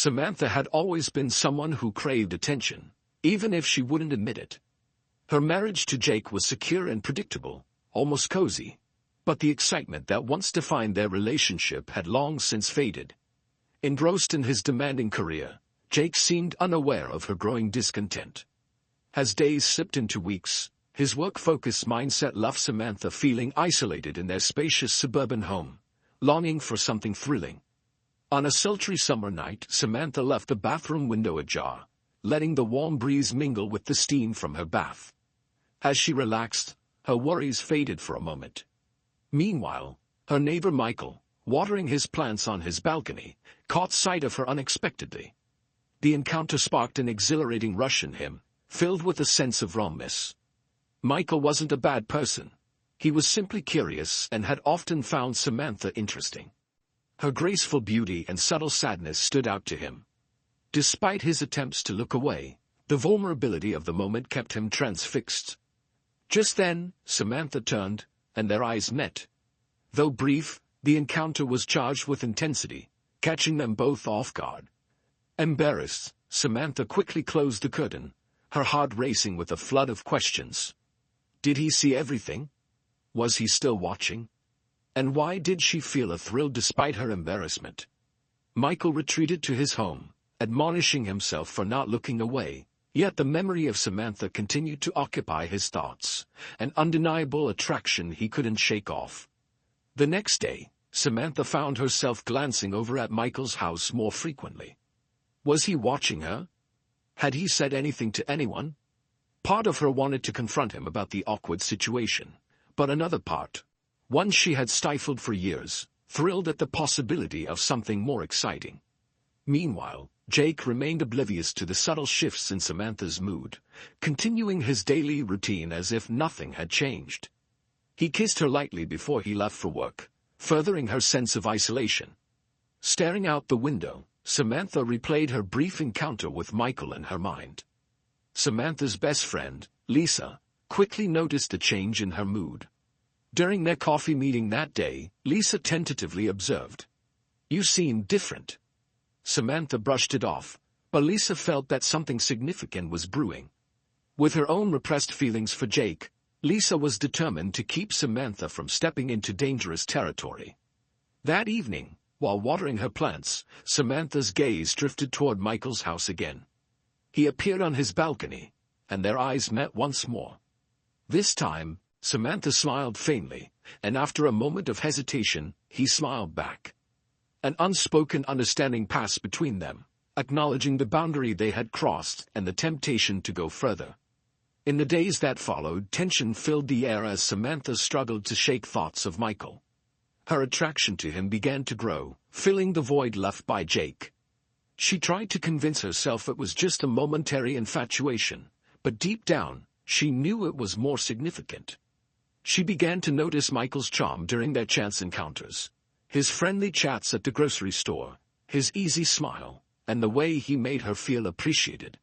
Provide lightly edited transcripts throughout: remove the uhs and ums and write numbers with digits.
Samantha had always been someone who craved attention, even if she wouldn't admit it. Her marriage to Jake was secure and predictable, almost cozy. But the excitement that once defined their relationship had long since faded. Engrossed in his demanding career, Jake seemed unaware of her growing discontent. As days slipped into weeks, his work-focused mindset left Samantha feeling isolated in their spacious suburban home, longing for something thrilling. On a sultry summer night, Samantha left the bathroom window ajar, letting the warm breeze mingle with the steam from her bath. As she relaxed, her worries faded for a moment. Meanwhile, her neighbor Michael, watering his plants on his balcony, caught sight of her unexpectedly. The encounter sparked an exhilarating rush in him, filled with a sense of wrongness. Michael wasn't a bad person. He was simply curious and had often found Samantha interesting. Her graceful beauty and subtle sadness stood out to him. Despite his attempts to look away, the vulnerability of the moment kept him transfixed. Just then, Samantha turned, and their eyes met. Though brief, the encounter was charged with intensity, catching them both off guard. Embarrassed, Samantha quickly closed the curtain, her heart racing with a flood of questions. Did he see everything? Was he still watching? And why did she feel a thrill despite her embarrassment? Michael retreated to his home, admonishing himself for not looking away, yet the memory of Samantha continued to occupy his thoughts, an undeniable attraction he couldn't shake off. The next day, Samantha found herself glancing over at Michael's house more frequently. Was he watching her? Had he said anything to anyone? Part of her wanted to confront him about the awkward situation, but another part, one she had stifled for years, thrilled at the possibility of something more exciting. Meanwhile, Jake remained oblivious to the subtle shifts in Samantha's mood, continuing his daily routine as if nothing had changed. He kissed her lightly before he left for work, furthering her sense of isolation. Staring out the window, Samantha replayed her brief encounter with Michael in her mind. Samantha's best friend, Lisa, quickly noticed a change in her mood. During their coffee meeting that day, Lisa tentatively observed, "You seem different." Samantha brushed it off, but Lisa felt that something significant was brewing. With her own repressed feelings for Jake, Lisa was determined to keep Samantha from stepping into dangerous territory. That evening, while watering her plants, Samantha's gaze drifted toward Michael's house again. He appeared on his balcony, and their eyes met once more. This time, Samantha smiled faintly, and after a moment of hesitation, he smiled back. An unspoken understanding passed between them, acknowledging the boundary they had crossed and the temptation to go further. In the days that followed, tension filled the air as Samantha struggled to shake thoughts of Michael. Her attraction to him began to grow, filling the void left by Jake. She tried to convince herself it was just a momentary infatuation, but deep down, she knew it was more significant. She began to notice Michael's charm during their chance encounters. His friendly chats at the grocery store, his easy smile, and the way he made her feel appreciated.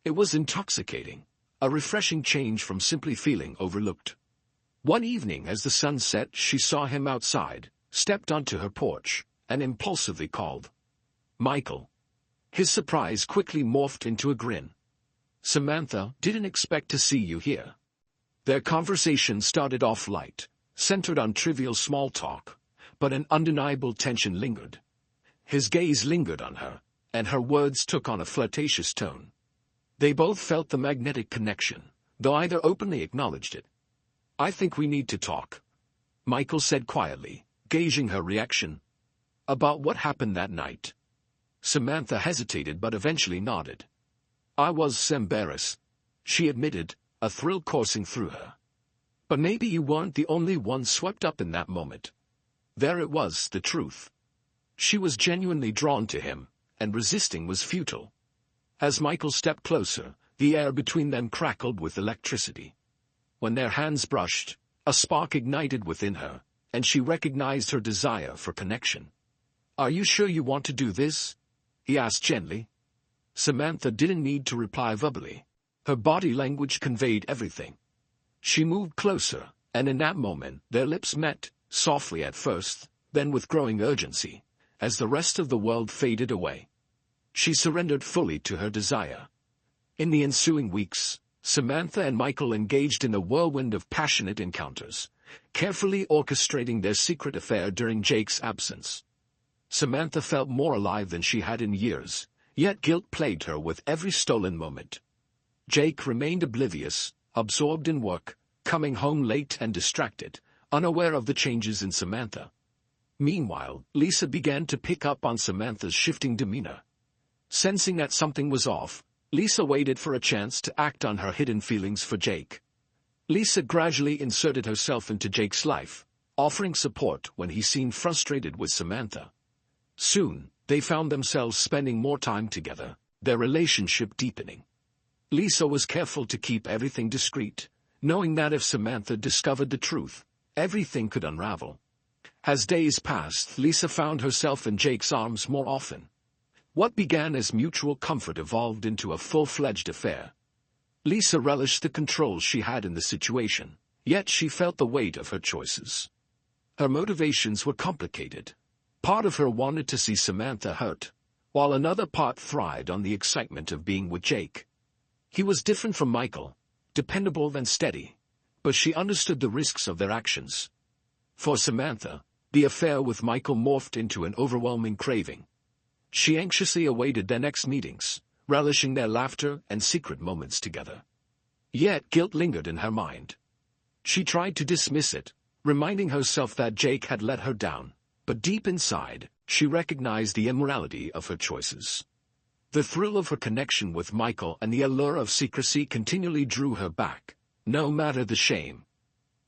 It was intoxicating, a refreshing change from simply feeling overlooked. One evening as the sun set, she saw him outside, stepped onto her porch, and impulsively called, "Michael." His surprise quickly morphed into a grin. "Samantha, didn't expect to see you here." Their conversation started off light, centered on trivial small talk, but an undeniable tension lingered. His gaze lingered on her, and her words took on a flirtatious tone. They both felt the magnetic connection, though either openly acknowledged it. "I think we need to talk," Michael said quietly, gauging her reaction. "About what happened that night?" Samantha hesitated but eventually nodded. "I was embarrassed," she admitted, a thrill coursing through her. "But maybe you weren't the only one swept up in that moment." There it was, the truth. She was genuinely drawn to him, and resisting was futile. As Michael stepped closer, the air between them crackled with electricity. When their hands brushed, a spark ignited within her, and she recognized her desire for connection. "Are you sure you want to do this?" he asked gently. Samantha didn't need to reply verbally. Her body language conveyed everything. She moved closer, and in that moment, their lips met, softly at first, then with growing urgency, as the rest of the world faded away. she surrendered fully to her desire. In the ensuing weeks, Samantha and Michael engaged in a whirlwind of passionate encounters, carefully orchestrating their secret affair during Jake's absence. Samantha felt more alive than she had in years, yet guilt plagued her with every stolen moment. Jake remained oblivious, absorbed in work, coming home late and distracted, unaware of the changes in Samantha. Meanwhile, Lisa began to pick up on Samantha's shifting demeanor. Sensing that something was off, Lisa waited for a chance to act on her hidden feelings for Jake. Lisa gradually inserted herself into Jake's life, offering support when he seemed frustrated with Samantha. Soon, they found themselves spending more time together, their relationship deepening. Lisa was careful to keep everything discreet, knowing that if Samantha discovered the truth, everything could unravel. As days passed, Lisa found herself in Jake's arms more often. What began as mutual comfort evolved into a full-fledged affair. Lisa relished the control she had in the situation, yet she felt the weight of her choices. Her motivations were complicated. Part of her wanted to see Samantha hurt, while another part thrived on the excitement of being with Jake. He was different from Michael, dependable and steady, but she understood the risks of their actions. For Samantha, the affair with Michael morphed into an overwhelming craving. She anxiously awaited their next meetings, relishing their laughter and secret moments together. Yet guilt lingered in her mind. She tried to dismiss it, reminding herself that Jake had let her down, but deep inside, she recognized the immorality of her choices. The thrill of her connection with Michael and the allure of secrecy continually drew her back, no matter the shame.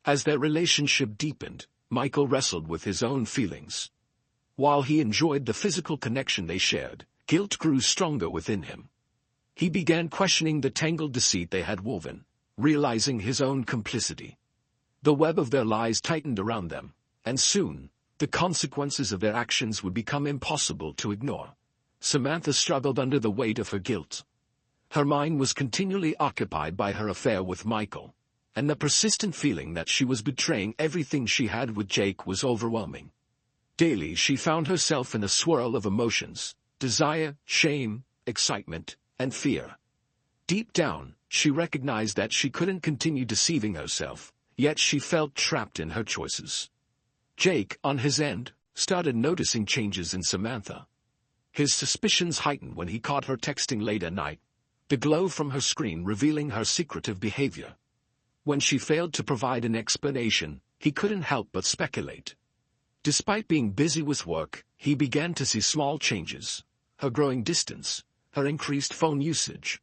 As their relationship deepened, Michael wrestled with his own feelings. While he enjoyed the physical connection they shared, guilt grew stronger within him. He began questioning the tangled deceit they had woven, realizing his own complicity. The web of their lies tightened around them, and soon, the consequences of their actions would become impossible to ignore. Samantha struggled under the weight of her guilt. Her mind was continually occupied by her affair with Michael, and the persistent feeling that she was betraying everything she had with Jake was overwhelming. Daily she found herself in a swirl of emotions: desire, shame, excitement, and fear. Deep down, she recognized that she couldn't continue deceiving herself, yet she felt trapped in her choices. Jake, on his end, started noticing changes in Samantha. His suspicions heightened when he caught her texting late at night, the glow from her screen revealing her secretive behavior. When she failed to provide an explanation, he couldn't help but speculate. Despite being busy with work, he began to see small changes: her growing distance, her increased phone usage,